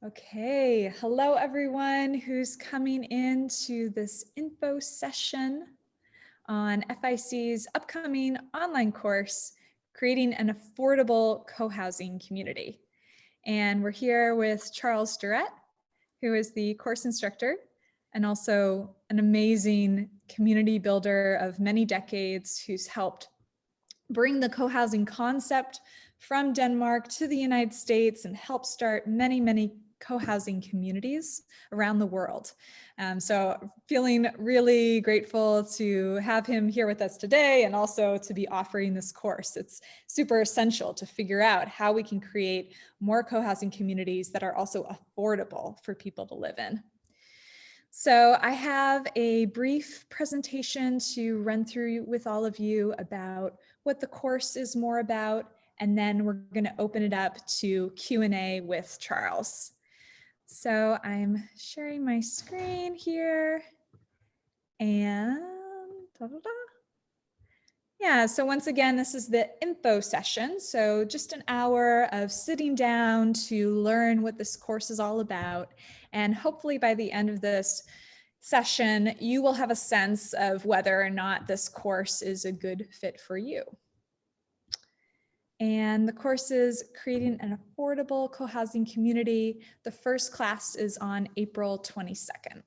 Okay, hello everyone who's coming into this info session on FIC's upcoming online course, Creating an Affordable Co-Housing Community. And we're here with Charles Durrett, who is the course instructor and also an amazing community builder of many decades who's helped bring the co-housing concept from Denmark to the United States and help start many co-housing communities around the world. So feeling really grateful to have him here with us today and also to be offering this course. It's super essential to figure out how we can create more co-housing communities that are also affordable for people to live in. So I have a brief presentation to run through with all of you about what the course is more about, and then we're going to open it up to Q&A with Charles. So I'm sharing my screen here, and yeah, so once again, this is the info session. So just an hour of sitting down to learn what this course is all about. And hopefully by the end of this session, you will have a sense of whether or not this course is a good fit for you. And the course is Creating an Affordable Co-Housing Community. The first class is on April 22nd.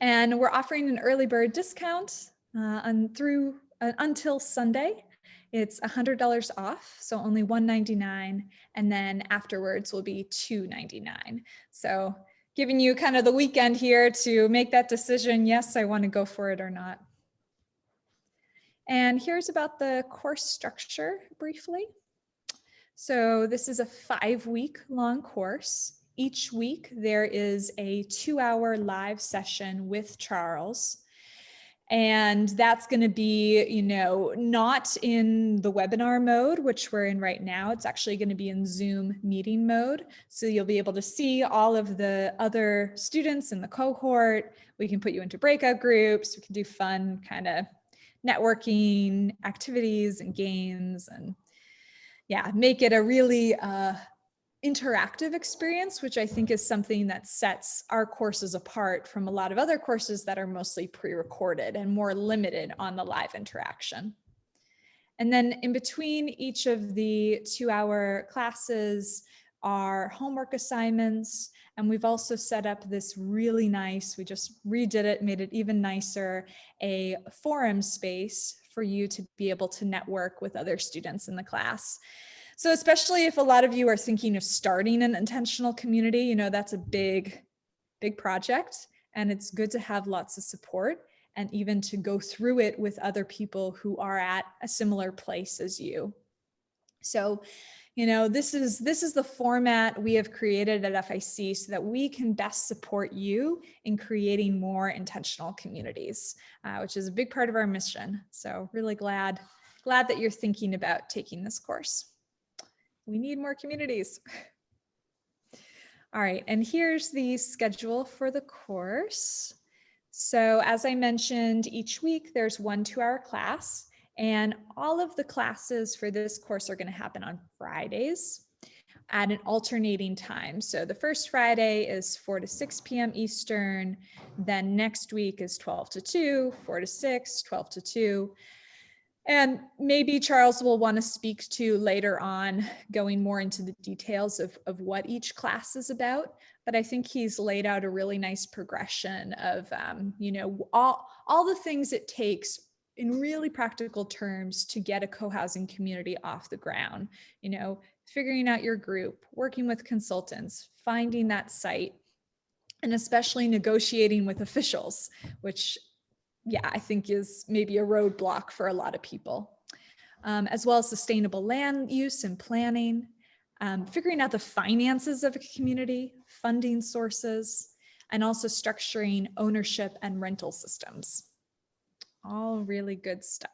And we're offering an early bird discount until Sunday. It's $100 off, so only $199, and then afterwards will be $299. So giving you kind of the weekend here to make that decision, yes, I want to go for it or not. And here's about the course structure briefly. So this is a 5-week long course. Each week there is a 2-hour live session with Charles. And that's going to be, not in the webinar mode, which we're in right now. It's actually going to be in Zoom meeting mode. So you'll be able to see all of the other students in the cohort. We can put you into breakout groups. We can do fun kind of networking activities and games, and yeah, make it a really interactive experience, which I think is something that sets our courses apart from a lot of other courses that are mostly pre-recorded and more limited on the live interaction. And then in between each of the 2-hour classes are homework assignments. And we've also set up this really nice, we just redid it, made it even nicer, a forum space for you to be able to network with other students in the class. So especially if a lot of you are thinking of starting an intentional community, that's a big project, and it's good to have lots of support and even to go through it with other people who are at a similar place as you. So, this is the format we have created at FIC so that we can best support you in creating more intentional communities, which is a big part of our mission. So really glad that you're thinking about taking this course. We need more communities. All right, and here's the schedule for the course. So as I mentioned, each week there's 1 2-hour class, and all of the classes for this course are going to happen on Fridays at an alternating time. So the first Friday is 4 to 6 p.m. Eastern, then next week is 12 to 2, 4 to 6, 12 to 2. And maybe Charles will want to speak to later on, going more into the details of what each class is about. But I think he's laid out a really nice progression of, all the things it takes in really practical terms to get a co-housing community off the ground. Figuring out your group, working with consultants, finding that site, and especially negotiating with officials, which I think is maybe a roadblock for a lot of people, as well as sustainable land use and planning, figuring out the finances of a community, funding sources, and also structuring ownership and rental systems. All really good stuff.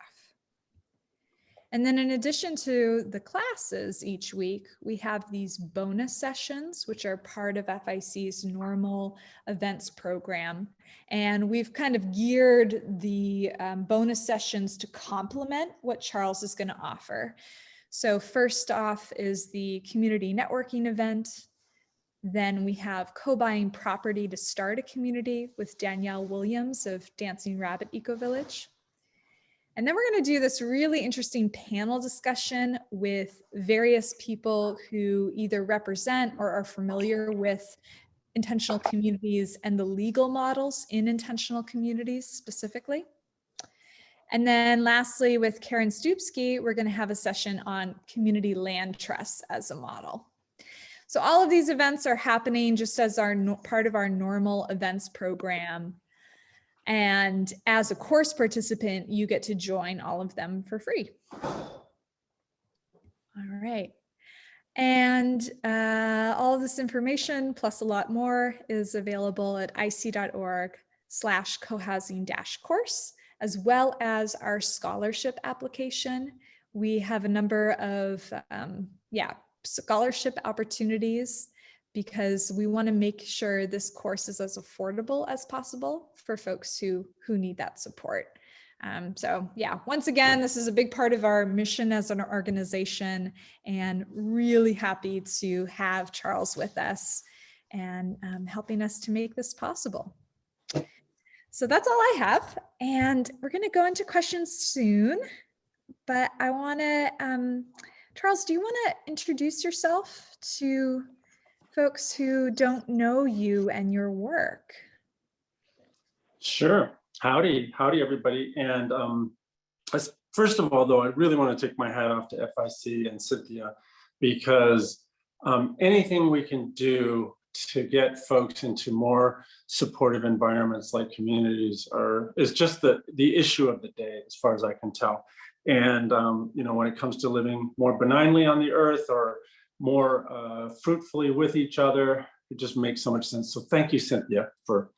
And then in addition to the classes each week, we have these bonus sessions, which are part of FIC's normal events program. And we've kind of geared the bonus sessions to complement what Charles is going to offer. So first off is the community networking event. Then we have co-buying property to start a community with Danielle Williams of Dancing Rabbit Eco Village. And then we're going to do this really interesting panel discussion with various people who either represent or are familiar with intentional communities and the legal models in intentional communities specifically. And then lastly, with Karen Stupsky, we're going to have a session on community land trusts as a model. So all of these events are happening just as part of our normal events program. And as a course participant, you get to join all of them for free. All right. And all of this information, plus a lot more, is available at ic.org/cohousing-course, as well as our scholarship application. We have a number of scholarship opportunities because we want to make sure this course is as affordable as possible for folks who need that support. So yeah, once again, this is a big part of our mission as an organization, and really happy to have Charles with us and helping us to make this possible. So that's all I have, and we're going to go into questions soon, but I want to, Charles, do you want to introduce yourself to folks who don't know you and your work? Sure. Howdy, everybody. And first of all, though, I really want to take my hat off to FIC and Cynthia, because anything we can do to get folks into more supportive environments like communities is just the issue of the day, as far as I can tell. And when it comes to living more benignly on the earth or more fruitfully with each other, it just makes so much sense. So thank you, Cynthia, for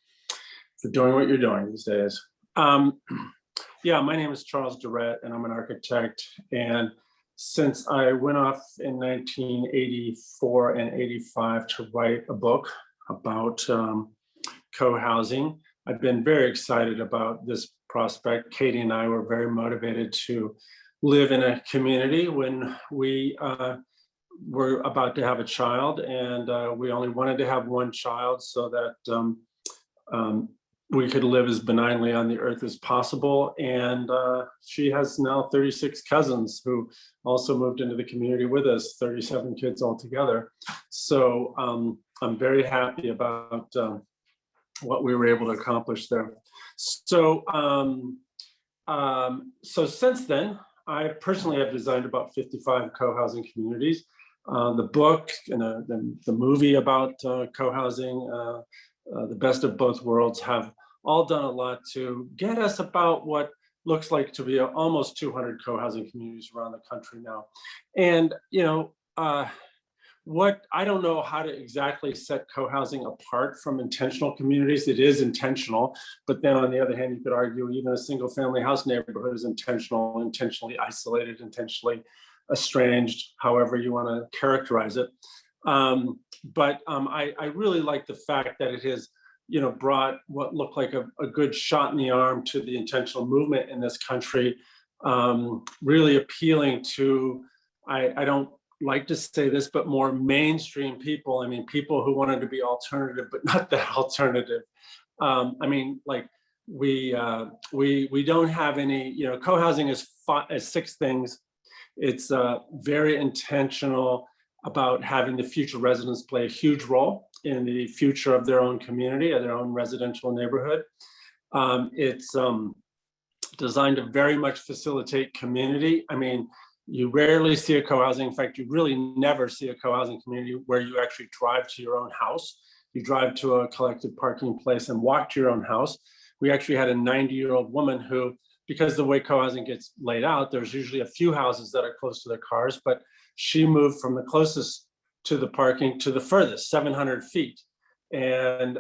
doing what you're doing these days. Yeah, my name is Charles Durrett, and I'm an architect. And since I went off in 1984 and 85 to write a book about co-housing, I've been very excited about this prospect. Katie and I were very motivated to live in a community when we were about to have a child, and we only wanted to have one child so that we could live as benignly on the earth as possible. And she has now 36 cousins who also moved into the community with us, 37 kids altogether. So I'm very happy about what we were able to accomplish there. So, so since then, I personally have designed about 55 co-housing communities. The book and the movie about co-housing, The Best of Both Worlds, have all done a lot to get us about what looks like to be almost 200 co-housing communities around the country now. And, what I don't know how to exactly set co-housing apart from intentional communities. It is intentional, but then on the other hand, you could argue even a single family house neighborhood is intentional, intentionally isolated, intentionally estranged, however you want to characterize it. But I really like the fact that it has, brought what looked like a good shot in the arm to the intentional movement in this country, really appealing to, I don't like to say this, but more mainstream people. I mean, people who wanted to be alternative, but not that alternative. I mean, like we don't have any, co-housing is 6 things. It's very intentional about having the future residents play a huge role in the future of their own community or their own residential neighborhood. It's designed to very much facilitate community. I mean, you rarely see a co-housing. In fact, you really never see a co-housing community where you actually drive to your own house. You drive to a collective parking place and walk to your own house. We actually had a 90-year-old woman who, because the way co-housing gets laid out, there's usually a few houses that are close to their cars, but she moved from the closest to the parking to the furthest, 700 feet, and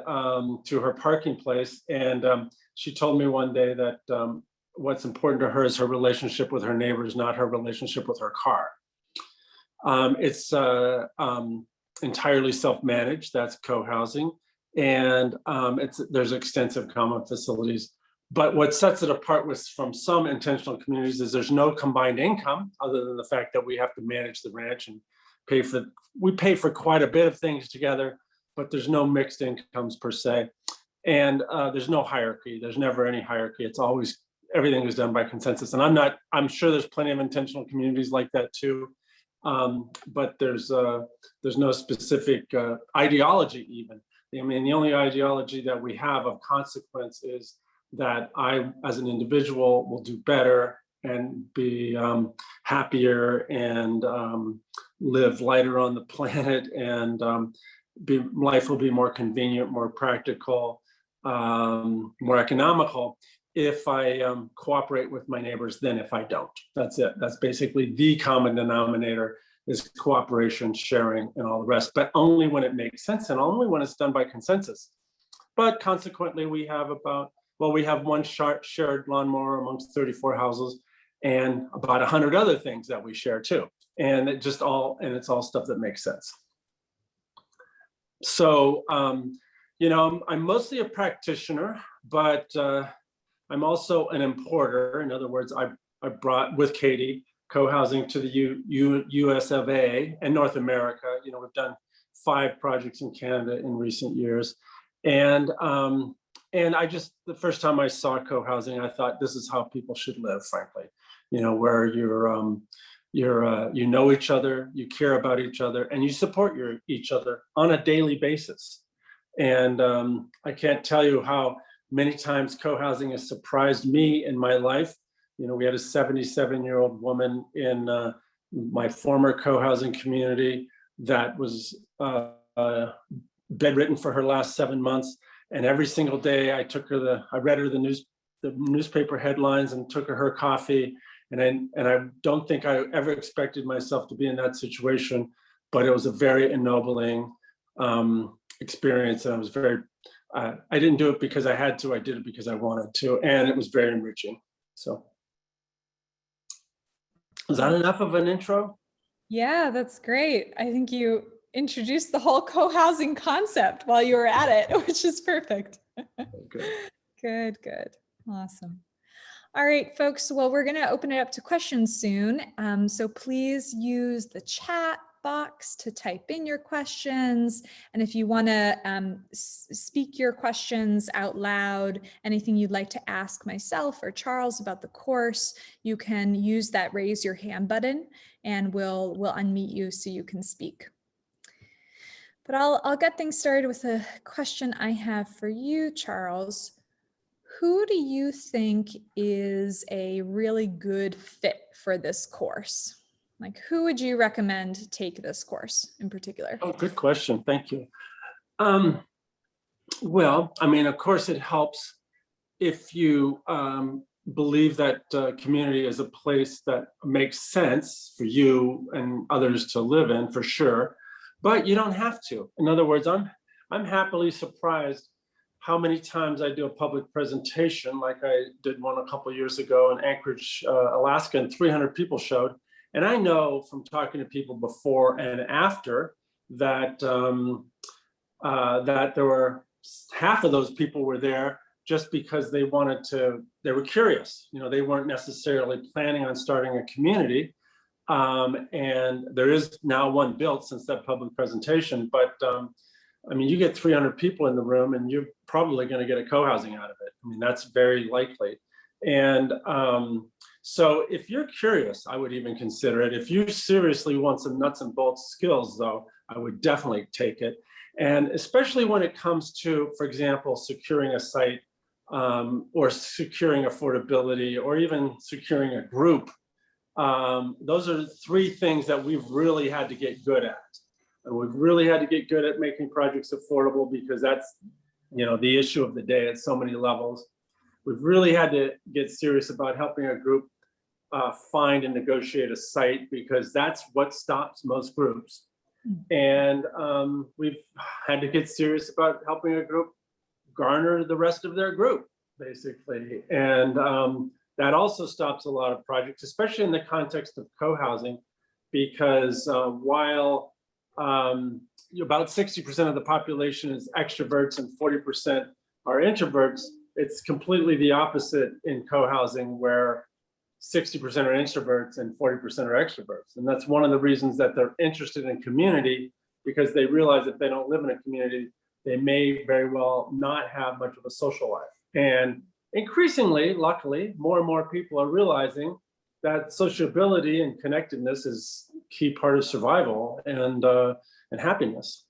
to her parking place. And she told me one day that what's important to her is her relationship with her neighbors, not her relationship with her car. It's entirely self-managed, that's co-housing. And there's extensive common facilities. But what sets it apart from some intentional communities is there's no combined income, other than the fact that we have to manage the ranch and we pay for quite a bit of things together, but there's no mixed incomes per se. And there's no hierarchy. There's never any hierarchy. It's always, everything is done by consensus. And I'm sure there's plenty of intentional communities like that too. But there's no specific ideology even. I mean, the only ideology that we have of consequence is that I, as an individual, will do better and be happier and live lighter on the planet, and life will be more convenient, more practical, more economical if I cooperate with my neighbors than if I don't. That's it. That's basically the common denominator, is cooperation, sharing, and all the rest, but only when it makes sense and only when it's done by consensus. But consequently, we have one shared lawnmower amongst 34 houses and about 100 other things that we share too. And it's all stuff that makes sense. So, I'm mostly a practitioner, but I'm also an importer. In other words, I brought with Katie co-housing to the US of A and North America. We've done 5 projects in Canada in recent years. And the first time I saw co-housing, I thought this is how people should live, frankly, where you know each other, you care about each other, and you support each other on a daily basis. And I can't tell you how many times co-housing has surprised me in my life. We had a 77-year-old woman in my former co-housing community that was bedridden for her last 7 months. And every single day I read her the newspaper headlines and took her coffee. And I don't think I ever expected myself to be in that situation, but it was a very ennobling experience. And I didn't do it because I had to, I did it because I wanted to. And it was very enriching. So. Is that enough of an intro? Yeah, that's great. I think you introduced the whole co-housing concept while you were at it, which is perfect. Good. Awesome. All right, folks. Well, we're going to open it up to questions soon. So please use the chat box to type in your questions. And if you want to speak your questions out loud, anything you'd like to ask myself or Charles about the course, you can use that raise your hand button and we'll unmute you so you can speak. But I'll get things started with a question I have for you, Charles. Who do you think is a really good fit for this course? Like, who would you recommend take this course in particular? Oh, good question. Thank you. Well, I mean, of course, it helps if you believe that community is a place that makes sense for you and others to live in, for sure. But you don't have to. In other words, I'm happily surprised how many times I do a public presentation, like I did one a couple of years ago in Anchorage, Alaska, and 300 people showed. And I know from talking to people before and after that that there were half of those people were there just because they were curious. They weren't necessarily planning on starting a community. And there is now one built since that public presentation, but I mean, you get 300 people in the room and you're probably going to get a co-housing out of it. I mean, that's very likely. And so if you're curious, I would even consider it. If you seriously want some nuts and bolts skills, though, I would definitely take it. And especially when it comes to, for example, securing a site or securing affordability or even securing a group. Those are 3 things that we've really had to get good at. And we've really had to get good at making projects affordable because that's, the issue of the day at so many levels. We've really had to get serious about helping a group find and negotiate a site because that's what stops most groups. And we've had to get serious about helping a group garner the rest of their group, basically. And that also stops a lot of projects, especially in the context of co-housing, because while about 60% of the population is extroverts and 40% are introverts, it's completely the opposite in co-housing, where 60% are introverts and 40% are extroverts. And that's one of the reasons that they're interested in community, because they realize if they don't live in a community, they may very well not have much of a social life. And increasingly, luckily, more and more people are realizing that sociability and connectedness is a key part of survival and happiness.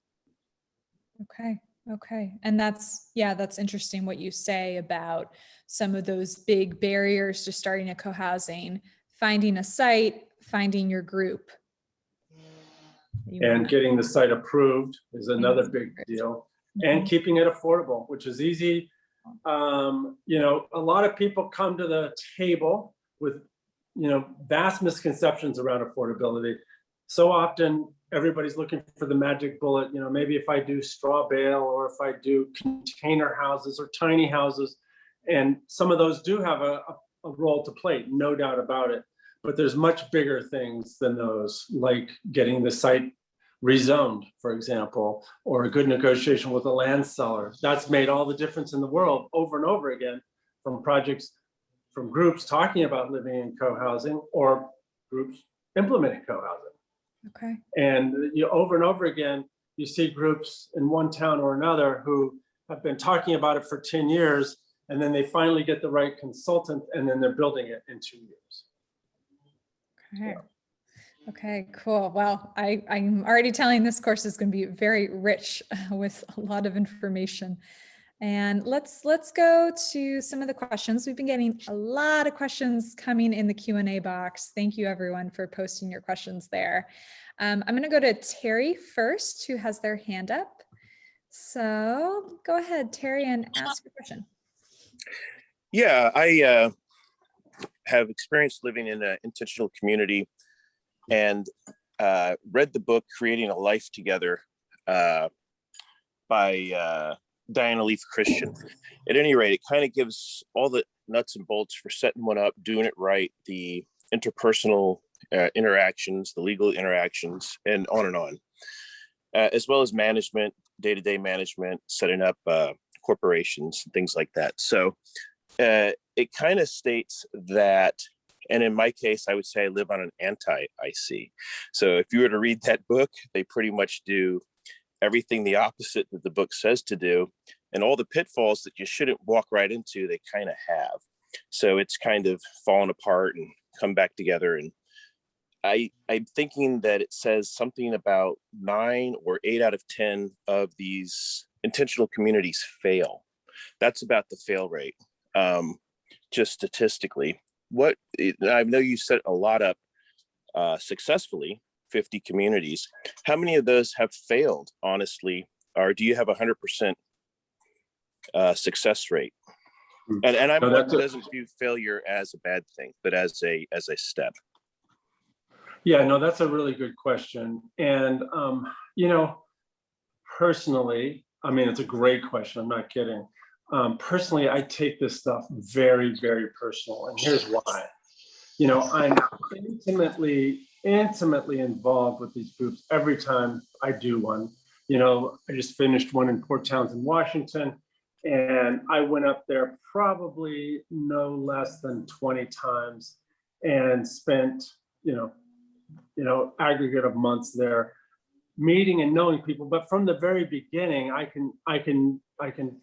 Okay. Okay. And that's interesting what you say about some of those big barriers to starting a co-housing, finding a site, finding your group. And getting the site approved is another big deal. And keeping it affordable, which is easy. You know, a lot of people come to the table with, you know, vast misconceptions around affordability. So often everybody's looking for the magic bullet. You know, maybe if I do straw bale, or if I do container houses or tiny houses, and some of those do have a role to play, no doubt about it. But there's much bigger things than those, like getting the site rezoned, for example, or a good negotiation with a land seller. That's made all the difference in the world over and over again, from projects, from groups talking about living in co-housing, or groups implementing co-housing. Okay. And you over and over again, you see groups in one town or another who have been talking about it for 10 years, and then they finally get the right consultant, and then they're building it in 2 years. Okay. Okay, cool. Well, I'm already telling this course is going to be very rich with a lot of information. And let's go to some of the questions. We've been getting a lot of questions coming in the Q&A box. Thank you everyone for posting your questions there. I'm going to go to Terry first, who has their hand up. So go ahead, Terry, and ask your question. Yeah, I have experience living in an intentional community, and read the book Creating a Life Together by Diana Leaf Christian. At any rate, it kind of gives all the nuts and bolts for setting one up, doing it right, the interpersonal interactions, the legal interactions, and on, as well as management, day-to-day management, setting up corporations, things like that. So it kind of states that, and in my case, I would say I live on an anti-IC. So if you were to read that book, they pretty much do everything the opposite that the book says to do. And all the pitfalls that you shouldn't walk right into, they kind of have. So it's kind of fallen apart and come back together. And I'm thinking that it says something about 9 or 8 out of 10 of these intentional communities fail. That's about the fail rate, just statistically. I know you set a lot up successfully, 50 communities. How many of those have failed, honestly? Or do you have 100% success rate? And I'm one who doesn't view failure as a bad thing, but as a step. Yeah, no, that's a really good question. And, you know, personally, I mean, it's a great question. I'm not kidding. Personally, I take this stuff very, very personal. And here's why. You know, I'm intimately involved with these groups every time I do one. You know, I just finished one in Port Townsend, Washington, and I went up there probably no less than 20 times and spent, you know, aggregate of months there meeting and knowing people. But from the very beginning, I can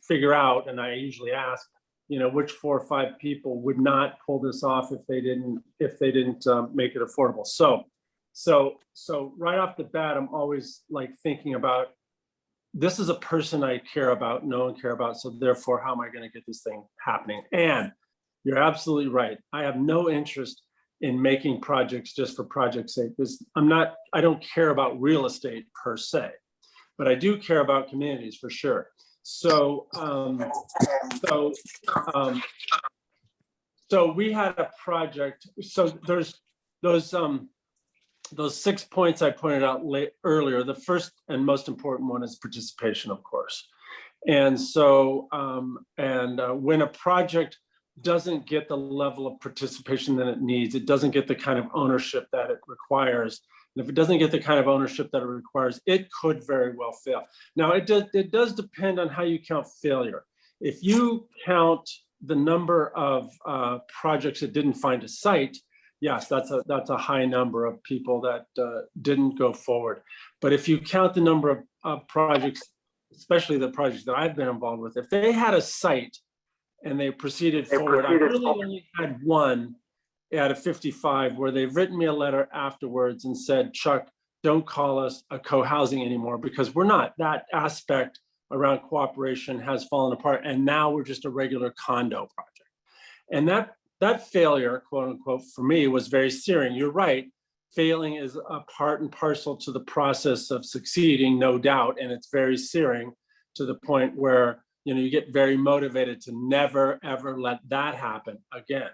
figure out, and I usually ask, you know, which 4 or 5 people would not pull this off if they didn't make it affordable. So right off the bat, I'm always like thinking about, this is a person I care about, know and care about. So therefore, how am I going to get this thing happening? And you're absolutely right. I have no interest in making projects just for project's sake. I don't care about real estate per se, but I do care about communities for sure. So we had a project. So there's those 6 points I pointed out earlier. The first and most important one is participation, of course. And so when a project doesn't get the level of participation that it needs, it doesn't get the kind of ownership that it requires. And if it doesn't get the kind of ownership that it requires, it could very well fail. Now, it does depend on how you count failure. If you count the number of projects that didn't find a site, yes, that's a high number of people that didn't go forward. But if you count the number of projects, especially the projects that I've been involved with, if they had a site and they proceeded forward, I really only had one out of 55 where they've written me a letter afterwards and said, Chuck, don't call us a co-housing anymore, because we're not. That aspect around cooperation has fallen apart, and now we're just a regular condo project. And that failure, quote unquote, for me was very searing. You're right. Failing is a part and parcel to the process of succeeding, no doubt. And it's very searing to the point where, you get very motivated to never, ever let that happen again.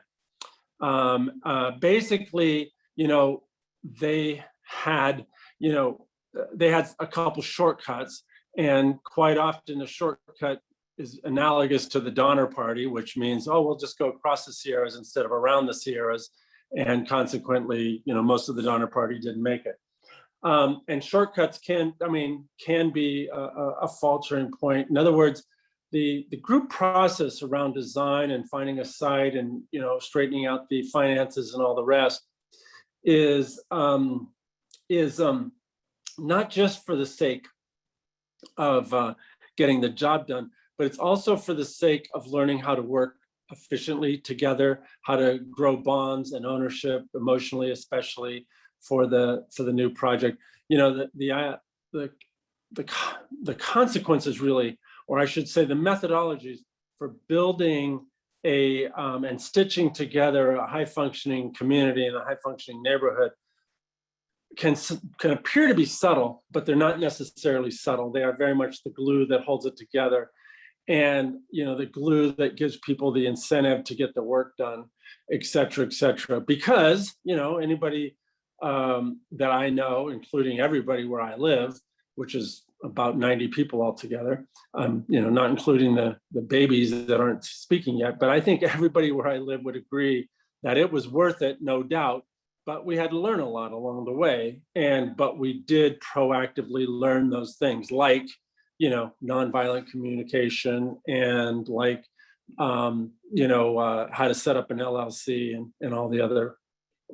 Basically, they had, they had a couple shortcuts, and quite often a shortcut is analogous to the Donner Party, which means, oh, we'll just go across the Sierras instead of around the Sierras. And consequently, most of the Donner Party didn't make it. And shortcuts can be a faltering point. In other words, the group process around design and finding a site and, straightening out the finances and all the rest is not just for the sake of getting the job done, but it's also for the sake of learning how to work efficiently together, how to grow bonds and ownership emotionally, especially for the new project. The consequences really, or I should say the methodologies for building and stitching together a high functioning community and a high functioning neighborhood can appear to be subtle, but they're not necessarily subtle. They are very much the glue that holds it together. And, the glue that gives people the incentive to get the work done, et cetera, because, anybody that I know, including everybody where I live, which is about 90 people altogether, not including the babies that aren't speaking yet, but I think everybody where I live would agree that it was worth it, no doubt, but we had to learn a lot along the way. But we did proactively learn those things, like, nonviolent communication, and like, how to set up an LLC and all the other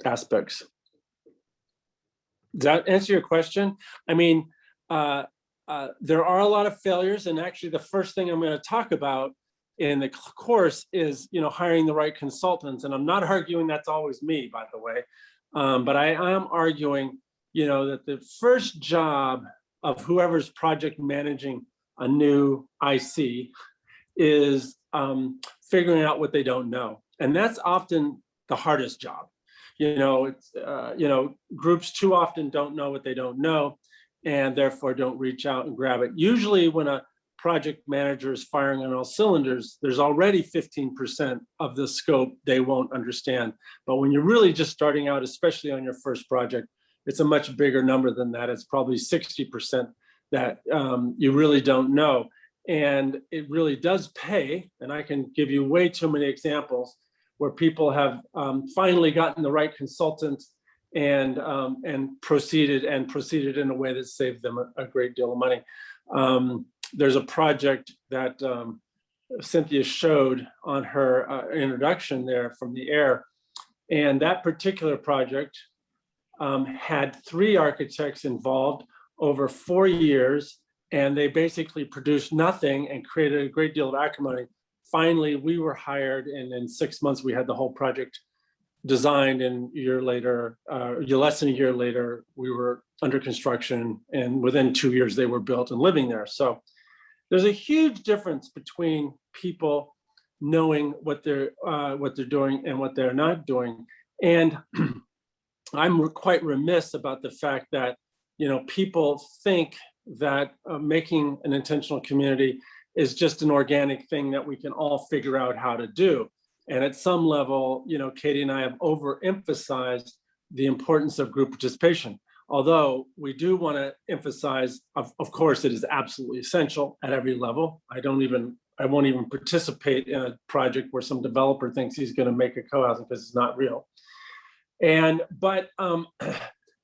aspects. Does that answer your question? There are a lot of failures, and actually the first thing I'm going to talk about in the course is, hiring the right consultants. And I'm not arguing that's always me, by the way, but I am arguing, that the first job of whoever's project managing a new IC is figuring out what they don't know. And that's often the hardest job. Groups too often don't know what they don't know, and therefore don't reach out and grab it. Usually when a project manager is firing on all cylinders, there's already 15% of the scope they won't understand. But when you're really just starting out, especially on your first project, it's a much bigger number than that. It's probably 60% that you really don't know. And it really does pay. And I can give you way too many examples where people have finally gotten the right consultant and proceeded in a way that saved them a great deal of money. There's a project that Cynthia showed on her introduction there from the air. And that particular project had 3 architects involved over 4 years, and they basically produced nothing and created a great deal of acrimony. Finally, we were hired, and in 6 months, we had the whole project designed, and less than a year later, we were under construction, and within 2 years, they were built and living there. So there's a huge difference between people knowing what they're doing and what they're not doing. And I'm quite remiss about the fact that, people think that making an intentional community is just an organic thing that we can all figure out how to do. And at some level, Katie and I have overemphasized the importance of group participation. Although we do want to emphasize, of course, it is absolutely essential at every level. I won't even participate in a project where some developer thinks he's going to make a co-housing because it's not real.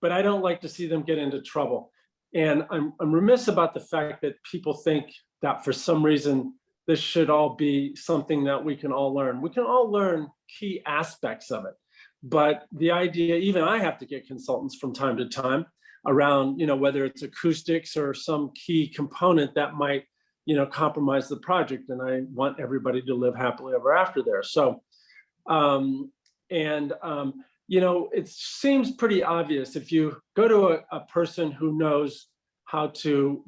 But I don't like to see them get into trouble. And I'm remiss about the fact that people think that for some reason, this should all be something that we can all learn. We can all learn key aspects of it, But the idea, even I have to get consultants from time to time around, whether it's acoustics or some key component that might, compromise the project. And I want everybody to live happily ever after there. So, it seems pretty obvious if you go to a person who knows how to,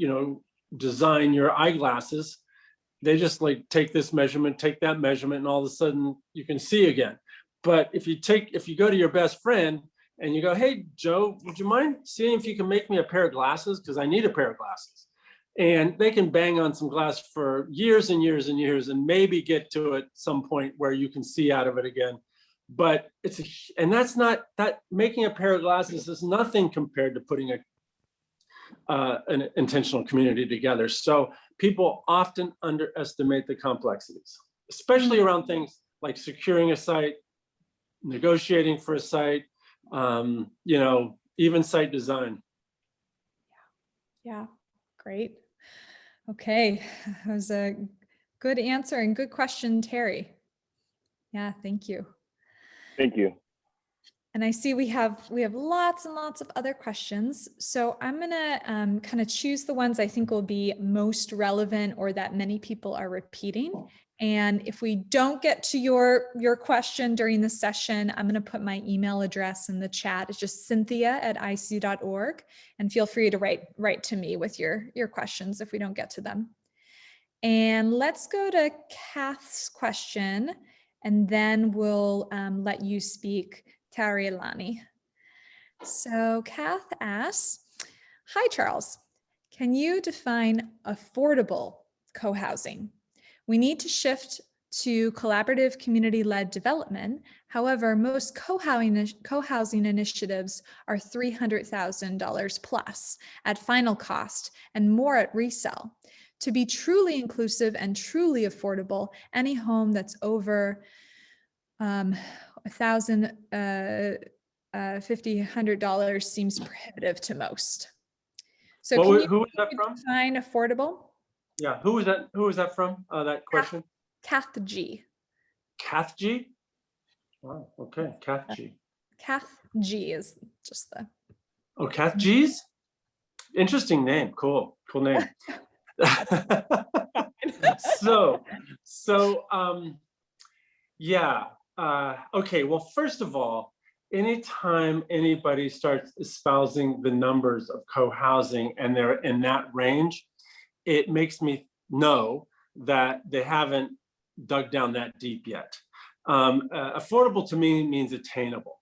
design your eyeglasses, they just like take this measurement, take that measurement, and all of a sudden you can see again. But if you go to your best friend and you go, hey, Joe, would you mind seeing if you can make me a pair of glasses? Because I need a pair of glasses. And they can bang on some glass for years and years and years and maybe get to at some point where you can see out of it again. But making a pair of glasses is nothing compared to putting an intentional community together. So people often underestimate the complexities, especially around things like securing a site, negotiating for a site, even site design. Yeah, great. Okay, that was a good answer and good question, Terry. Yeah, thank you. Thank you. And I see we have lots and lots of other questions. So I'm gonna kind of choose the ones I think will be most relevant or that many people are repeating. And if we don't get to your question during the session, I'm gonna put my email address in the chat. It's just cynthia@icu.org. And feel free to write to me with your questions if we don't get to them. And let's go to Kath's question, and then we'll let you speak, Tarialani. So Kath asks, hi, Charles. Can you define affordable co-housing? We need to shift to collaborative community-led development. However, most co-housing initiatives are $300,000 plus at final cost and more at resale. To be truly inclusive and truly affordable, any home that's over $1,000 seems prohibitive to most. So Who was that from? Define affordable? Yeah, who was that from? That question? Kath G. Kath G? Wow, okay, Kath G. Kath G is just the. Oh, Kath G's? Interesting name. Cool name. Okay, well, first of all, anytime anybody starts espousing the numbers of co-housing and they're in that range, it makes me know that they haven't dug down that deep yet. Affordable to me means attainable.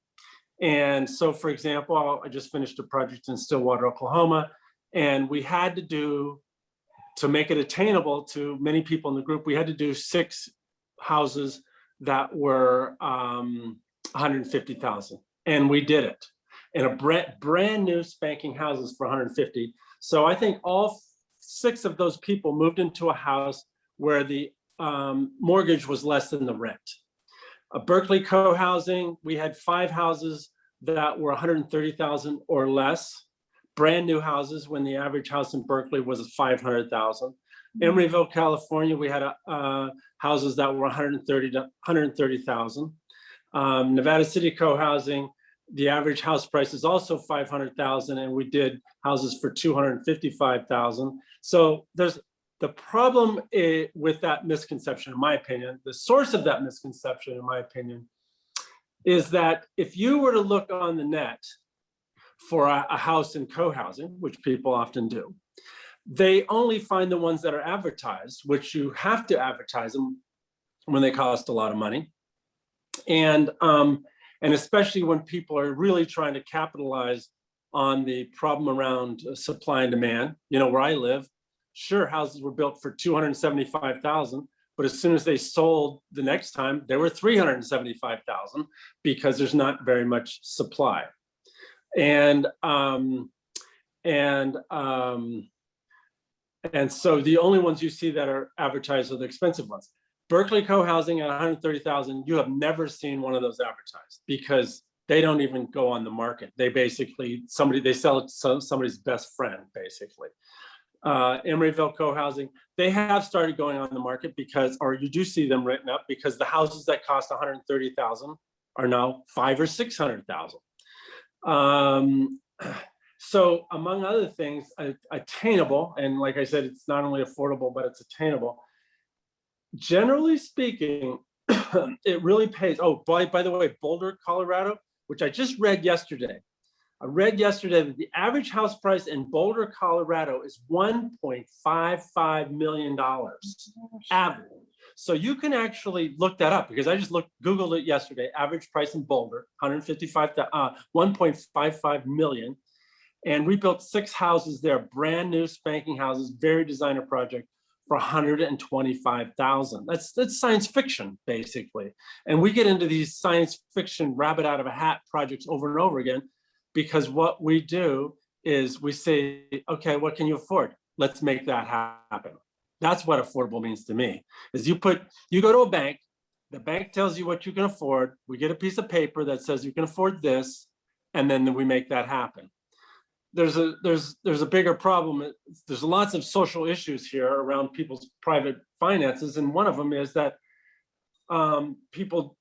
And so, for example, I just finished a project in Stillwater, Oklahoma, and we had to make it attainable to many people in the group, we had to do 6 houses that were 150,000, and we did it in a brand new spanking houses for 150. So I think all 6 of those people moved into a house where the mortgage was less than the rent. Berkeley co-housing, we had 5 houses that were 130,000 or less, brand new houses when the average house in Berkeley was 500,000. Emeryville, California, we had houses that were 130,000. Nevada City co-housing, the average house price is also 500,000, and we did houses for 255,000. So there's the problem with that misconception, in my opinion, the source of that misconception, in my opinion, is that if you were to look on the net for a house in co-housing, which people often do, they only find the ones that are advertised, which you have to advertise them when they cost a lot of money. And especially when people are really trying to capitalize on the problem around supply and demand. Where I live, sure, houses were built for 275,000, but as soon as they sold the next time, they were 375,000 because there's not very much supply. And so the only ones you see that are advertised are the expensive ones. Berkeley co-housing at 130,000, you have never seen one of those advertised because they don't even go on the market. They basically, they sell it to somebody's best friend, basically. Emeryville co-housing, they have started going on the market or you do see them written up because the houses that cost 130,000 are now 500,000 or 600,000. So among other things, attainable, and like I said, it's not only affordable, but it's attainable. Generally speaking, it really pays. Oh, by the way, Boulder, Colorado, which I just read yesterday. I read yesterday that the average house price in Boulder, Colorado is $1.55 million average. So you can actually look that up because I just Googled it yesterday. Average price in Boulder, 1.55 million. And we built 6 houses there, brand new spanking houses, very designer project for 125,000. That's science fiction, basically. And we get into these science fiction rabbit out of a hat projects over and over again, because what we do is we say, okay, what can you afford? Let's make that happen. That's what affordable means to me, is you go to a bank, the bank tells you what you can afford. We get a piece of paper that says you can afford this, and then we make that happen. There's a bigger problem. There's lots of social issues here around people's private finances. And one of them is that people,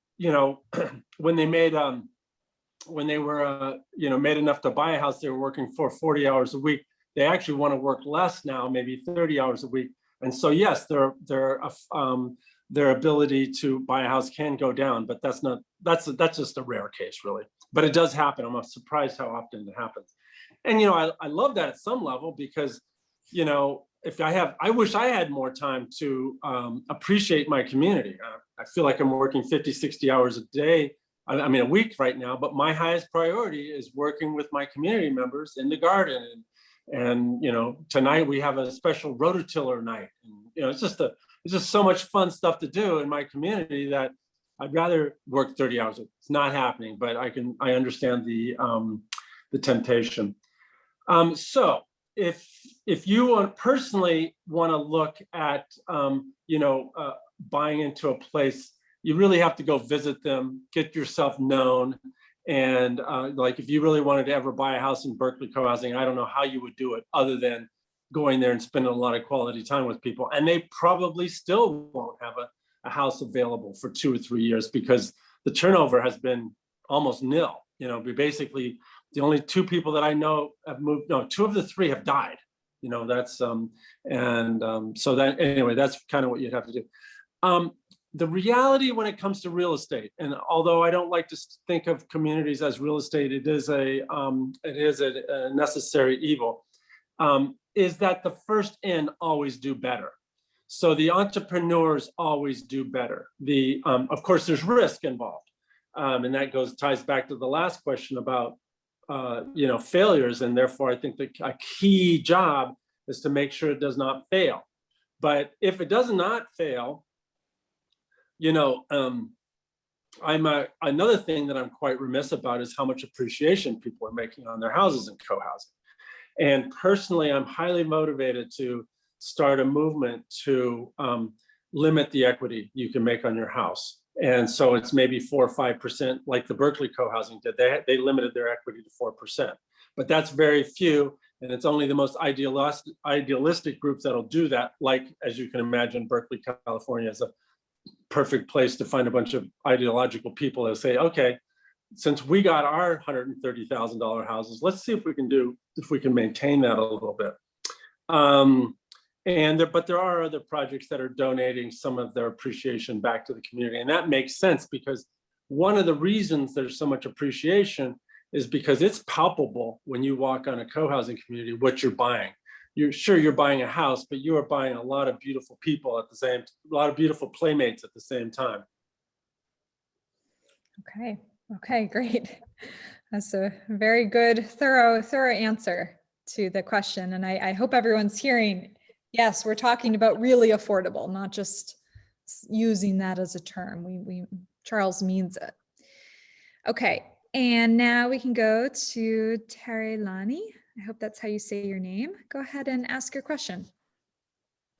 when they made, when they were, made enough to buy a house, they were working for 40 hours a week. They actually want to work less now, maybe 30 hours a week. And so, yes, their ability to buy a house can go down, but that's just a rare case, really. But it does happen. I'm surprised how often it happens. And, I love that at some level because, if I wish I had more time to appreciate my community. I feel like I'm working 50, 60 hours a day. I mean, a week right now, but my highest priority is working with my community members in the garden. And tonight we have a special rototiller night. And, it's just so much fun stuff to do in my community that I'd rather work 30 hours. It's not happening, but I understand the temptation. So if you personally want to look at, buying into a place, you really have to go visit them, get yourself known. And like if you really wanted to ever buy a house in Berkeley Cohousing, I don't know how you would do it other than going there and spending a lot of quality time with people. And they probably still won't have a house available for 2 or 3 years because the turnover has been almost nil. Basically, the only 2 people that I know have moved. No, 2 of the 3 have died. That's so that anyway, that's kind of what you'd have to do. The reality when it comes to real estate, and although I don't like to think of communities as real estate, it is a necessary evil, is that the first in always do better. So the entrepreneurs always do better. Of course, there's risk involved, and that ties back to the last question about failures, and therefore I think a key job is to make sure it does not fail. But if it does not fail, another thing that I'm quite remiss about is how much appreciation people are making on their houses in co-housing. And personally, I'm highly motivated to start a movement to limit the equity you can make on your house. And so it's maybe 4 or 5%, like the Berkeley co-housing did. They limited their equity to 4%, but that's very few. And it's only the most idealistic groups that'll do that. Like, as you can imagine, Berkeley, California is a perfect place to find a bunch of ideological people that say, okay, since we got our $130,000 houses, let's see if we can maintain that a little bit. But there are other projects that are donating some of their appreciation back to the community. And that makes sense because one of the reasons there's so much appreciation is because it's palpable when you walk on a co-housing community, what you're buying. You're buying a house, but you are buying a lot of beautiful people a lot of beautiful playmates at the same time. Okay, great. That's a very good, thorough answer to the question. And I hope everyone's hearing, yes, we're talking about really affordable, not just using that as a term. Charles means it. Okay, and now we can go to Tarilani. I hope that's how you say your name. Go ahead and ask your question.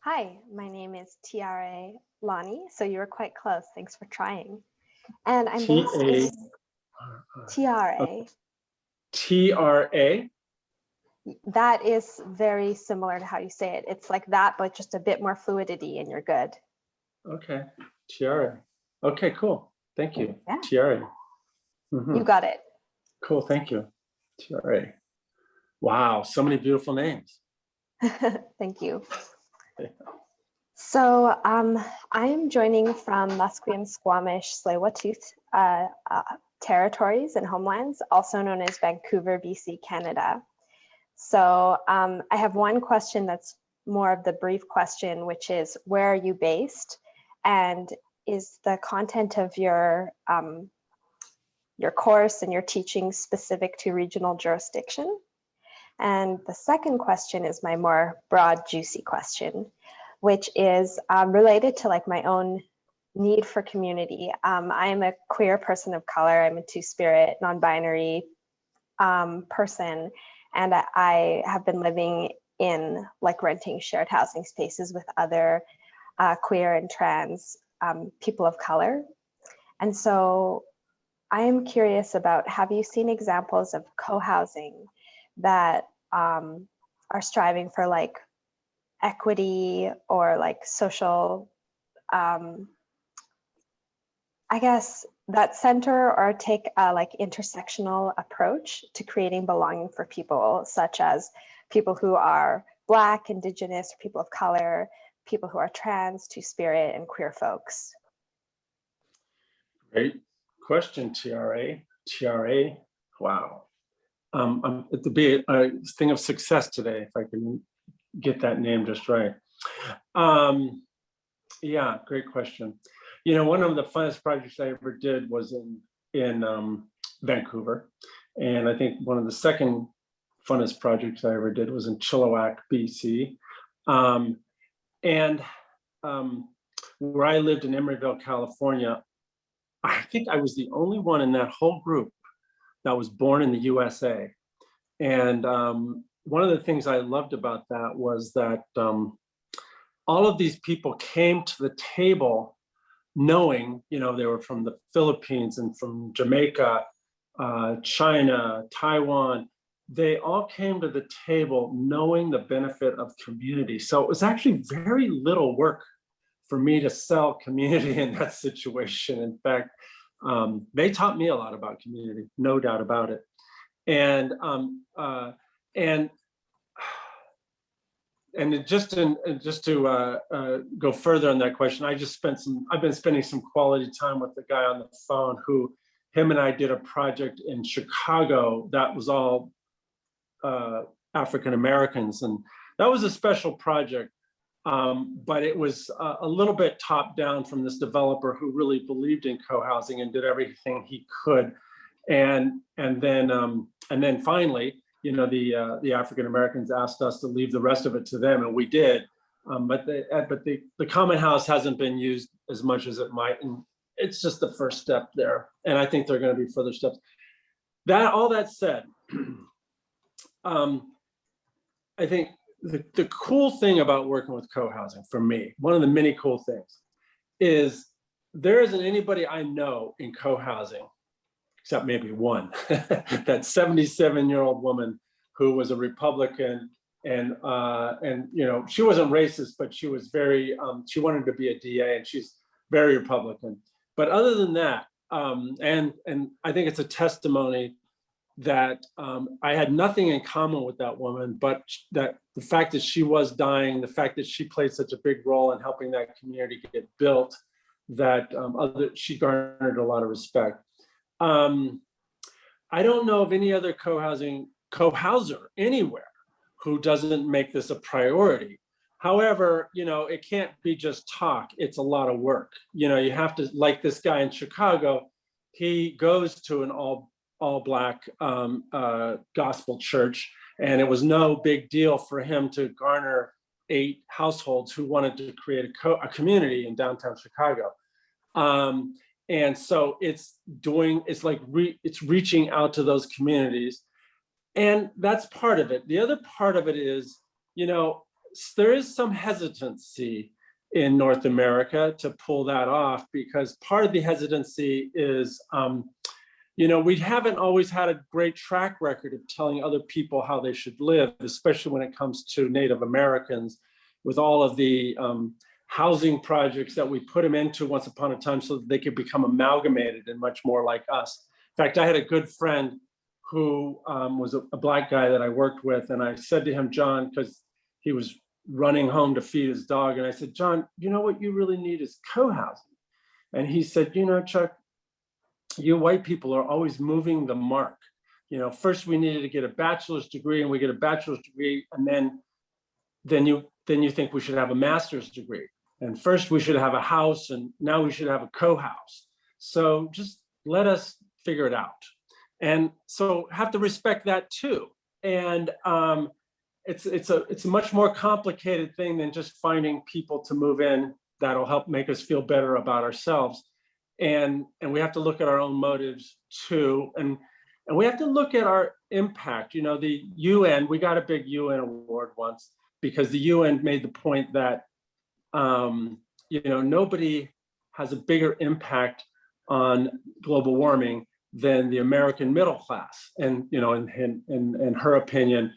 Hi, my name is Tiare Lani. So you were quite close. Thanks for trying. And I'm based in TRA. TRA? That is very similar to how you say it. It's like that, but just a bit more fluidity and you're good. Okay, TRA. Okay, cool. Thank you. Yeah. TRA. Mhm. You got it. Cool, thank you. TRA. Wow, so many beautiful names. Thank you. So I am joining from Musqueam, Squamish, Tsleil-Waututh territories and homelands, also known as Vancouver, BC, Canada. So I have one question that's more of the brief question, which is, where are you based? And is the content of your course and your teaching specific to regional jurisdiction? And the second question is my more broad, juicy question, which is related to like my own need for community. I am a queer person of color. I'm a two-spirit, non-binary person. And I have been living in like renting shared housing spaces with other queer and trans people of color. And so I am curious about, have you seen examples of co-housing that are striving for like equity or like social, I guess, that center or take a like intersectional approach to creating belonging for people, such as people who are Black, Indigenous, people of color, people who are trans, two-spirit, and queer folks? Great question, TRA. TRA, wow. It'll be a thing of success today if I can get that name just right. Yeah, great question. You know, one of the funnest projects I ever did was in Vancouver, and I think one of the second funnest projects I ever did was in Chilliwack, BC, and where I lived in Emeryville, California. I think I was the only one in that whole group that was born in the USA. And one of the things I loved about that was that all of these people came to the table knowing, you know, they were from the Philippines and from Jamaica, China, Taiwan. They all came to the table knowing the benefit of community. So it was actually very little work for me to sell community in that situation. In fact, they taught me a lot about community, no doubt about it. And just to go further on that question, I've been spending some quality time with the guy on the phone who, him and I did a project in Chicago that was all African Americans, and that was a special project. But it was a little bit top down from this developer who really believed in co-housing and did everything he could. And then finally, you know, the African Americans asked us to leave the rest of it to them, and we did. But the common house hasn't been used as much as it might, and it's just the first step there. And I think there are going to be further steps. All that said, I think the cool thing about working with co-housing, for me, one of the many cool things, is there isn't anybody I know in co-housing, except maybe one, that 77-year-old woman who was a Republican, and you know, she wasn't racist, but she was very, she wanted to be a DA, and she's very Republican. But other than that, and I think it's a testimony that I had nothing in common with that woman, but that the fact that she was dying, the fact that she played such a big role in helping that community get built, that she garnered a lot of respect. I don't know of any other co-houser anywhere who doesn't make this a priority. However, you know, it can't be just talk, it's a lot of work. You know, you have to, like this guy in Chicago, he goes to an all Black gospel church, and it was no big deal for him to garner 8 households who wanted to create a community in downtown Chicago. And so it's reaching out to those communities, and that's part of it. The other part of it is, you know, there is some hesitancy in North America to pull that off, because part of the hesitancy is, you know, we haven't always had a great track record of telling other people how they should live, especially when it comes to Native Americans, with all of the housing projects that we put them into once upon a time so that they could become amalgamated and much more like us. fact, I had a good friend who was a Black guy that I worked with. And I said to him, John, because he was running home to feed his dog. And I said, John, you know what you really need is co-housing. And he said, you know, Chuck, you white people are always moving the mark. You know, first we needed to get a bachelor's degree, and we get a bachelor's degree, and then you think we should have a master's degree. And first we should have a house, and now we should have a co-house. So just let us figure it out. And so have to respect that too. And it's a much more complicated thing than just finding people to move in that'll help make us feel better about ourselves. And we have to look at our own motives too. And we have to look at our impact. You know, the UN, we got a big UN award once because the UN made the point that, you know, nobody has a bigger impact on global warming than the American middle class. And, you know, in her opinion,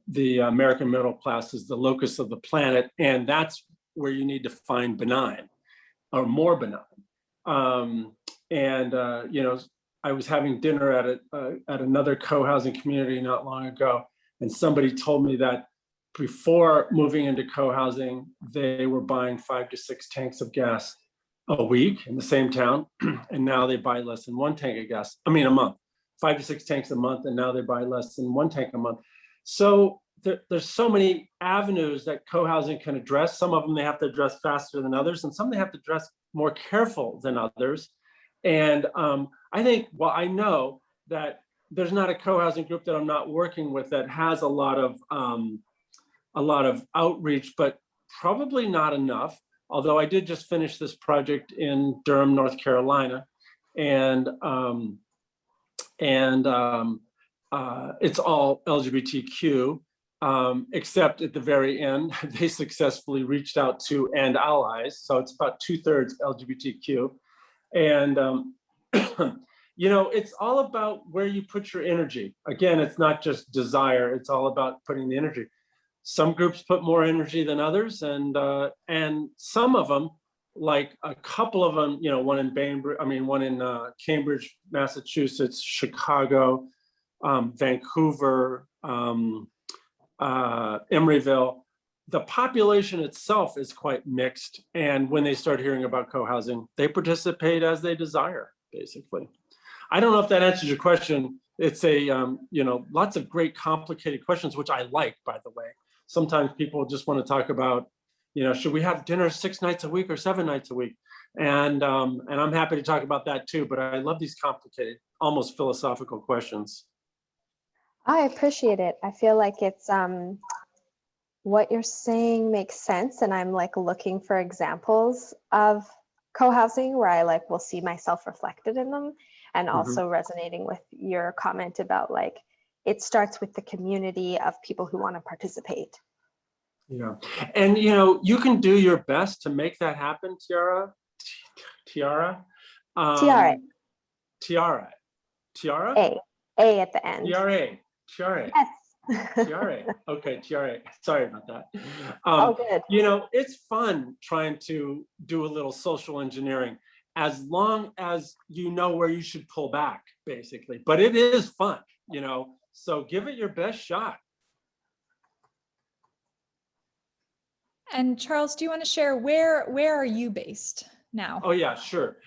the American middle class is the locus of the planet. And that's where you need to find benign or more benign. You know, I was having dinner at another co-housing community not long ago, and somebody told me that before moving into co-housing, they were buying 5 to 6 tanks of gas a week in the same town, and now they buy less than 1 tank of gas. I mean, a month, 5 to 6 tanks a month, and now they buy less than 1 tank a month. So there's so many avenues that co-housing can address. Some of them they have to address faster than others, and some they have to address more careful than others. And I think, well, I know that there's not a co-housing group that I'm not working with that has a lot of outreach, but probably not enough. Although I did just finish this project in Durham, North Carolina, and it's all LGBTQ, except at the very end, they successfully reached out to and allies. So it's about 2/3 LGBTQ. And, you know, it's all about where you put your energy. Again, it's not just desire, it's all about putting the energy. Some groups put more energy than others, and some of them, like a couple of them, you know, one in Cambridge, Massachusetts, Chicago, Vancouver, Emeryville, the population itself is quite mixed. And when they start hearing about co-housing, they participate as they desire, basically. I don't know if that answers your question. It's a, you know, lots of great complicated questions, which I like, by the way. Sometimes people just want to talk about, you know, should we have dinner 6 nights a week or 7 nights a week? And I'm happy to talk about that too, but I love these complicated, almost philosophical questions. I appreciate it. I feel like it's what you're saying makes sense, and I'm like looking for examples of co-housing where I like will see myself reflected in them, and also resonating with your comment about like it starts with the community of people who want to participate. Yeah, and you know, you can do your best to make that happen, Tiara. Tiara. A at the end. Tiara. Yes. Tiara. Okay, Tiara. Sorry about that. Oh, good. You know, it's fun trying to do a little social engineering, as long as you know where you should pull back, basically. But it is fun, you know, so give it your best shot. And Charles, do you want to share where are you based now? Oh yeah, sure.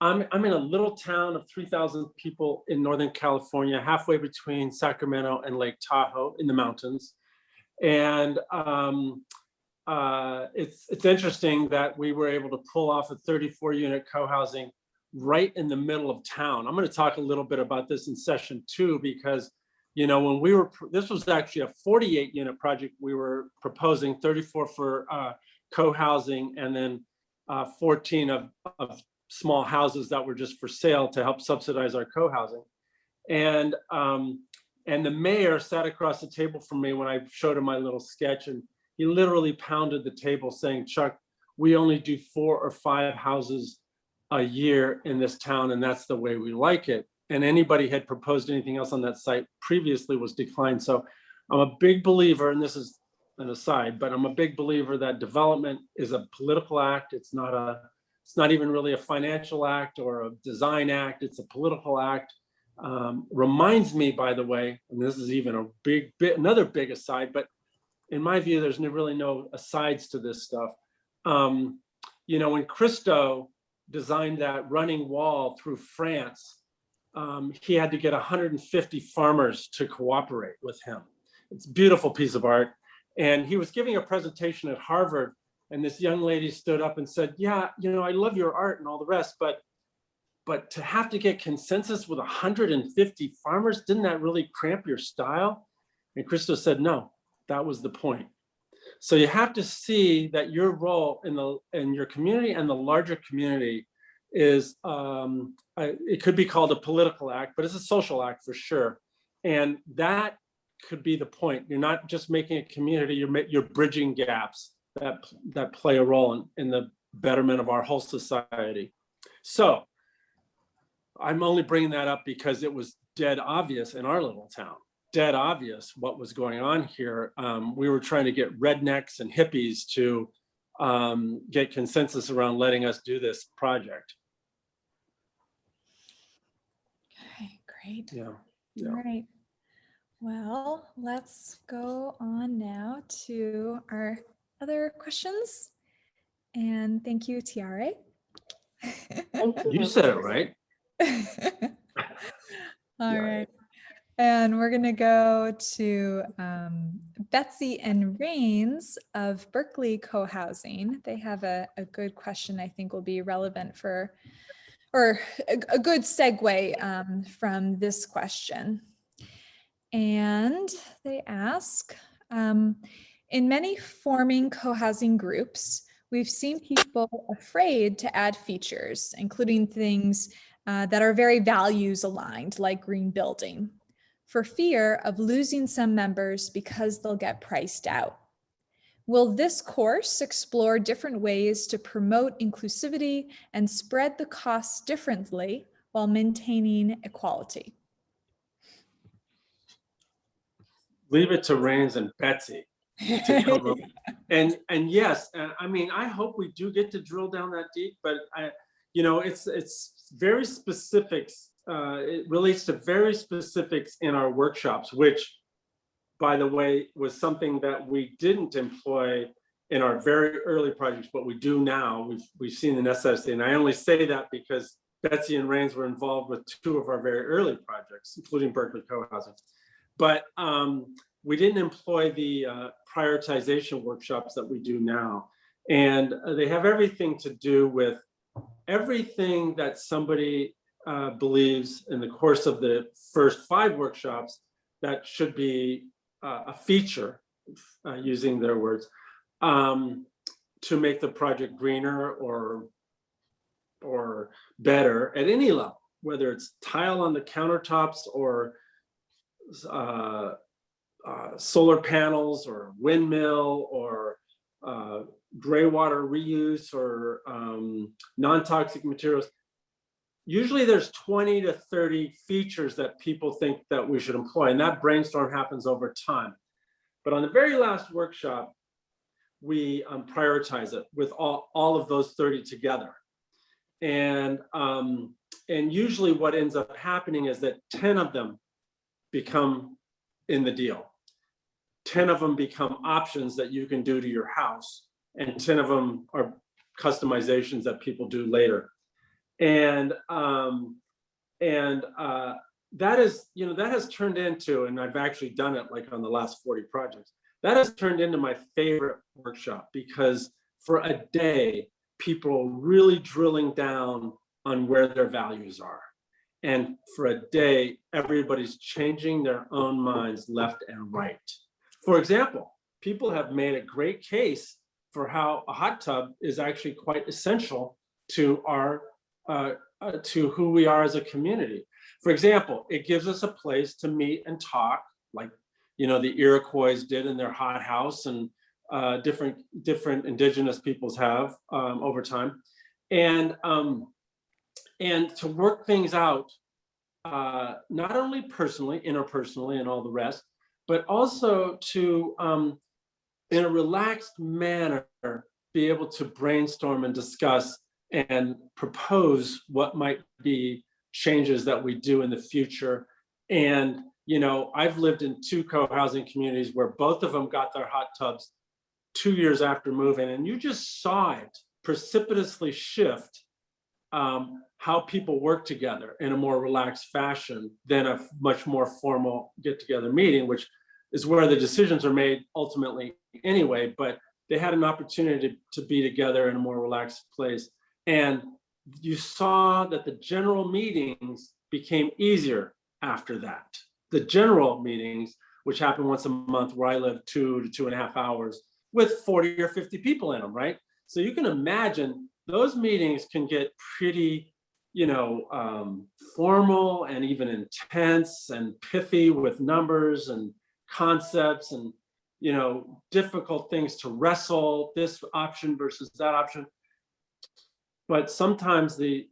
I'm in a little town of 3,000 people in Northern California, halfway between Sacramento and Lake Tahoe in the mountains. And it's interesting that we were able to pull off a 34-unit co-housing right in the middle of town. I'm going to talk a little bit about this in session 2, because, you know, when this was actually a 48-unit project we were proposing, 34 for co-housing, and then 14 of small houses that were just for sale to help subsidize our co-housing. And the mayor sat across the table from me when I showed him my little sketch, and he literally pounded the table saying, Chuck, we only do 4 or 5 houses a year in this town, and that's the way we like it. And anybody had proposed anything else on that site previously was declined. So I'm a big believer, and this is an aside, but I'm a big believer that development is a political act. It's not It's not even really a financial act or a design act. It's a political act. Reminds me, by the way, and this is even a another big aside, but in my view, there's really no asides to this stuff. You know, when Christo designed that running wall through France, he had to get 150 farmers to cooperate with him. It's a beautiful piece of art. And he was giving a presentation at Harvard, and this young lady stood up and said, yeah, you know, I love your art and all the rest, but to have to get consensus with 150 farmers, didn't that really cramp your style? And Christo said, no, that was the point. So you have to see that your role in your community and the larger community is, it could be called a political act, but it's a social act for sure. And that could be the point. You're not just making a community, you're bridging gaps that play a role in the betterment of our whole society. So I'm only bringing that up because it was dead obvious in our little town, dead obvious what was going on here. We were trying to get rednecks and hippies to get consensus around letting us do this project. Okay, great. Yeah. All right. Well, let's go on now to our other questions. And thank you, Tiare. Thank you. You said it right. All right. And we're going to go to Betsy and Rains of Berkeley Cohousing. They have a good question I think will be relevant for, or a good segue from this question. And they ask, in many forming co-housing groups, we've seen people afraid to add features, including things that are very values aligned, like green building, for fear of losing some members because they'll get priced out. Will this course explore different ways to promote inclusivity and spread the costs differently while maintaining equality? Leave it to Rains and Betsy to come up. And yes, I mean, I hope we do get to drill down that deep, but you know, it's very specifics. It relates to very specifics in our workshops, which, by the way, was something that we didn't employ in our very early projects, but we do now. We've seen the necessity, and I only say that because Betsy and Rains were involved with 2 of our very early projects, including Berkeley Cohousing. But we didn't employ the prioritization workshops that we do now. And they have everything to do with everything that somebody believes in the course of the first 5 workshops that should be a feature, using their words, to make the project greener or better at any level, whether it's tile on the countertops or solar panels or windmill or gray water reuse or non-toxic materials. Usually there's 20 to 30 features that people think that we should employ, and that brainstorm happens over time. But on the very last workshop, we prioritize it with all of those 30 together. And usually what ends up happening is that 10 of them become in the deal. 10 of them become options that you can do to your house, and 10 of them are customizations that people do later. And that is, you know, that has turned into, and I've actually done it like on the last 40 projects, that has turned into my favorite workshop, because for a day, people really drilling down on where their values are. And for a day, everybody's changing their own minds left and right. For example, people have made a great case for how a hot tub is actually quite essential to our to who we are as a community. For example, it gives us a place to meet and talk, like, you know, the Iroquois did in their hot house, and different indigenous peoples have over time, and to work things out, not only personally, interpersonally, and all the rest, but also to, in a relaxed manner, be able to brainstorm and discuss and propose what might be changes that we do in the future. And, I've lived in 2 co-housing communities where both of them got their hot tubs 2 years after moving, and you just saw it precipitously shift how people work together in a more relaxed fashion than a much more formal get-together meeting, which is where the decisions are made ultimately anyway, but they had an opportunity to be together in a more relaxed place. And you saw that the general meetings became easier after that. The general meetings, which happen once a month, where I live 2 to 2.5 hours with 40 or 50 people in them, right? So you can imagine those meetings can get pretty, formal and even intense and pithy with numbers and concepts and, difficult things to wrestle, this option versus that option. But sometimes they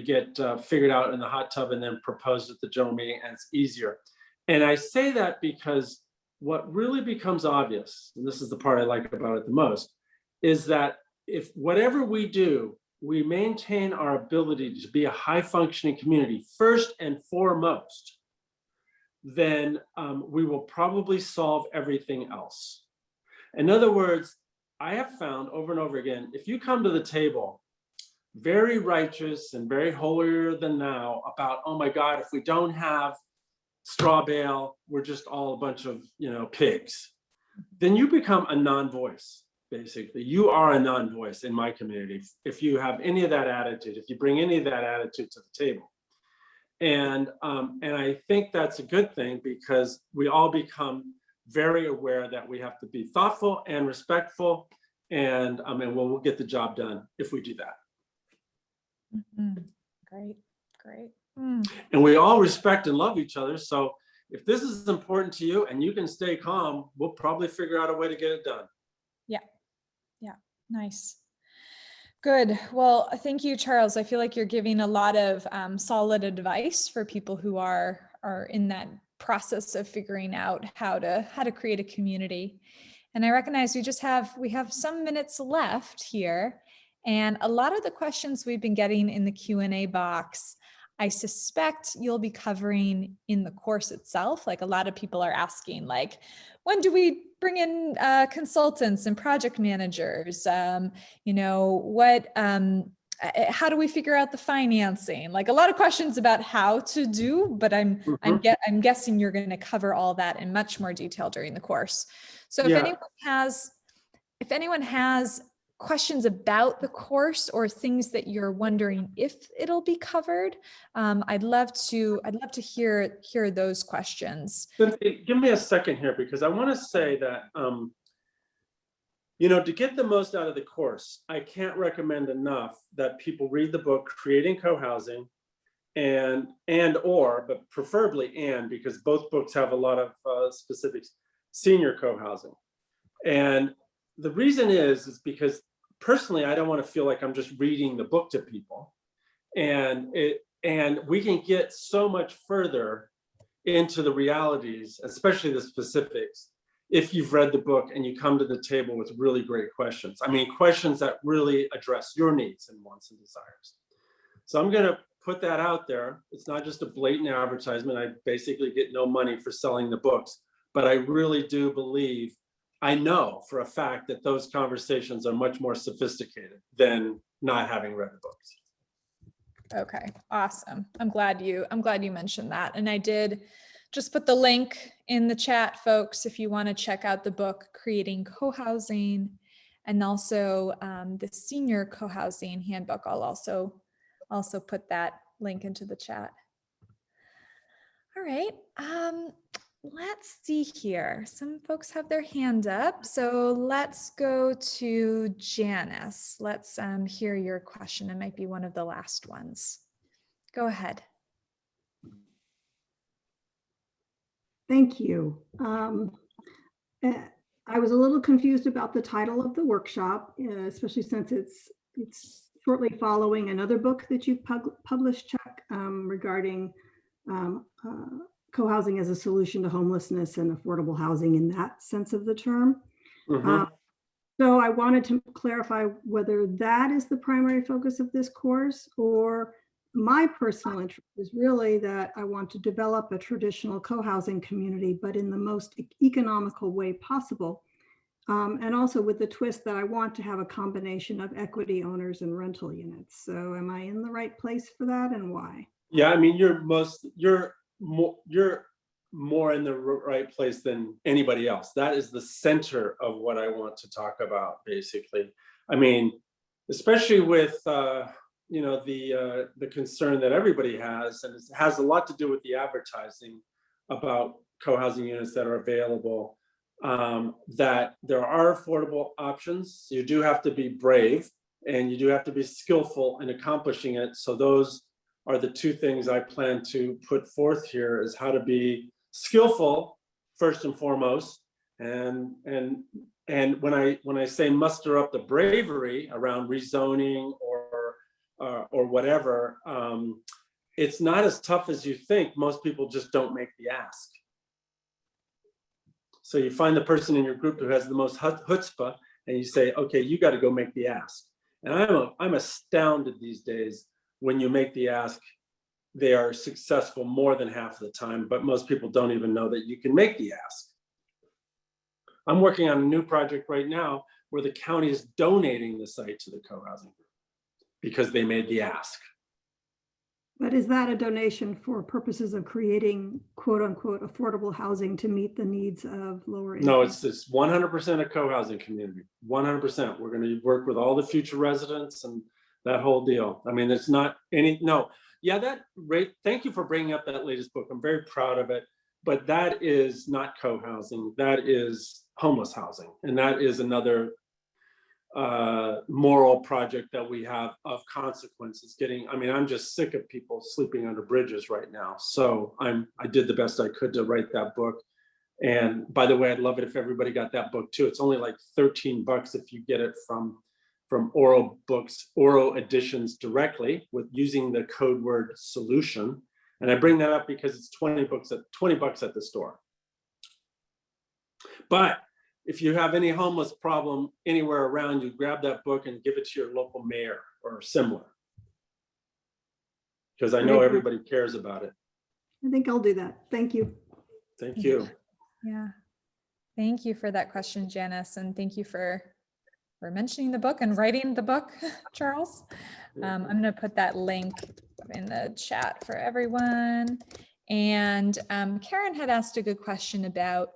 get figured out in the hot tub and then proposed at the general meeting, and it's easier. And I say that because what really becomes obvious, and this is the part I like about it the most, is that if whatever we do, we maintain our ability to be a high functioning community first and foremost, then we will probably solve everything else. In other words, I have found over and over again, if you come to the table very righteous and very holier than thou about, oh my God, if we don't have straw bale, we're just all a bunch of, pigs, then you become a non-voice. Basically, you are a non-voice in my community if you have any of that attitude, if you bring any of that attitude to the table. And I think that's a good thing, because we all become very aware that we have to be thoughtful and respectful, and we'll get the job done if we do that. Mm-hmm. Great. And we all respect and love each other. So if this is important to you and you can stay calm, we'll probably figure out a way to get it done. Yeah, nice. Good. Well, thank you, Charles. I feel like you're giving a lot of solid advice for people who are in that process of figuring out how to create a community. And I recognize we have some minutes left here, and a lot of the questions we've been getting in the Q&A box, I suspect you'll be covering in the course itself. Like, a lot of people are asking, like, when do we bring in consultants and project managers? How do we figure out the financing? Like, a lot of questions about how to do, but I'm guessing you're going to cover all that in much more detail during the course. So if anyone has questions about the course or things that you're wondering if it'll be covered, I'd love to hear those questions. Give me a second here, because I want to say that to get the most out of the course, I can't recommend enough that people read the book Creating Cohousing, but preferably because both books have a lot of specifics, Senior Cohousing. And the reason is because personally, I don't want to feel like I'm just reading the book to people, and we can get so much further into the realities, especially the specifics, if you've read the book and you come to the table with really great questions. Questions that really address your needs and wants and desires. So I'm going to put that out there. It's not just a blatant advertisement. I basically get no money for selling the books, but I really do believe, I know for a fact, that those conversations are much more sophisticated than not having read the books. Okay, awesome. I'm glad you mentioned that. And I did just put the link in the chat, folks, if you want to check out the book Creating Cohousing, and also the Senior Cohousing Handbook. I'll also put that link into the chat. All right. Let's see here. Some folks have their hand up. So let's go to Janice. Let's hear your question. It might be one of the last ones. Go ahead. Thank you. I was a little confused about the title of the workshop, especially since it's shortly following another book that you've published, Chuck, regarding co-housing as a solution to homelessness and affordable housing in that sense of the term. Mm-hmm. So I wanted to clarify whether that is the primary focus of this course, or my personal interest is really that I want to develop a traditional co-housing community, but in the most economical way possible. And also with the twist that I want to have a combination of equity owners and rental units. So am I in the right place for that, and why? Yeah, I mean, you're more in the right place than anybody else. That is the center of what I want to talk about, basically. I mean, especially with you know, the concern that everybody has, and it has a lot to do with the advertising about co-housing units that are available. That there are affordable options. You do have to be brave, and you do have to be skillful in accomplishing it. So those are the two things I plan to put forth here, is how to be skillful first and foremost, and when I say muster up the bravery around rezoning or whatever, it's not as tough as you think. Most people just don't make the ask. So you find the person in your group who has the most chutzpah, and you say, okay, you got to go make the ask. And I'm astounded these days, when you make the ask, they are successful more than half of the time, but most people don't even know that you can make the ask. I'm working on a new project right now where the county is donating the site to the co-housing group because they made the ask. But is that a donation for purposes of creating quote unquote affordable housing to meet the needs of lower income? No, it's 100% a co-housing community, 100%. We're going to work with all the future residents and that whole deal. I mean, it's not any, no. Yeah, that rate, thank you for bringing up that latest book. I'm very proud of it, but that is not co-housing. That is homeless housing. And that is another moral project that we have of consequences. I mean, I'm just sick of people sleeping under bridges right now. So I did the best I could to write that book. And by the way, I'd love it if everybody got that book too. It's only like $13 if you get it from Oro Books, Oro Editions directly, with using the code word solution. And I bring that up because it's $20 at the store. But if you have any homeless problem anywhere around you, grab that book and give it to your local mayor or similar. Because I know everybody cares about it. I think I'll do that. Thank you. Thank you. Yeah. Thank you for that question, Janice. And thank you for mentioning the book and writing the book, Charles. I'm going to put that link in the chat for everyone. And Karen had asked a good question about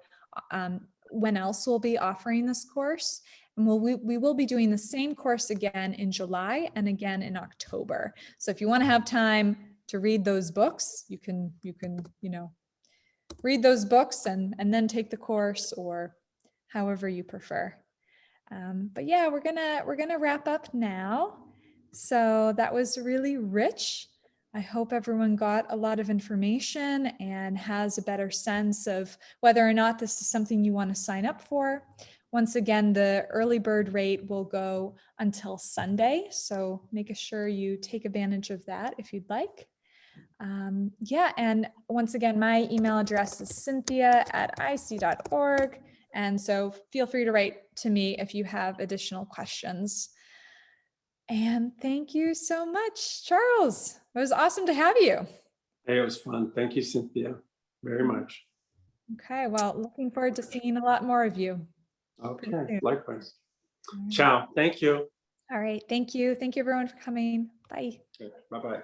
when else we'll be offering this course. And we will be doing the same course again in July and again in October. So if you want to have time to read those books, you can read those books and then take the course, or however you prefer. But yeah, we're gonna wrap up now. So that was really rich. I hope everyone got a lot of information and has a better sense of whether or not this is something you want to sign up for. Once again, the early bird rate will go until Sunday, so make sure you take advantage of that if you'd like. Yeah, and once again, my email address is cynthia@ic.org. And so feel free to write to me if you have additional questions. And thank you so much, Charles. It was awesome to have you. Hey, it was fun. Thank you, Cynthia, very much. Okay, well, looking forward to seeing a lot more of you. Okay, likewise. Ciao. Thank you. All right, thank you. Thank you everyone for coming. Bye. Okay, bye-bye.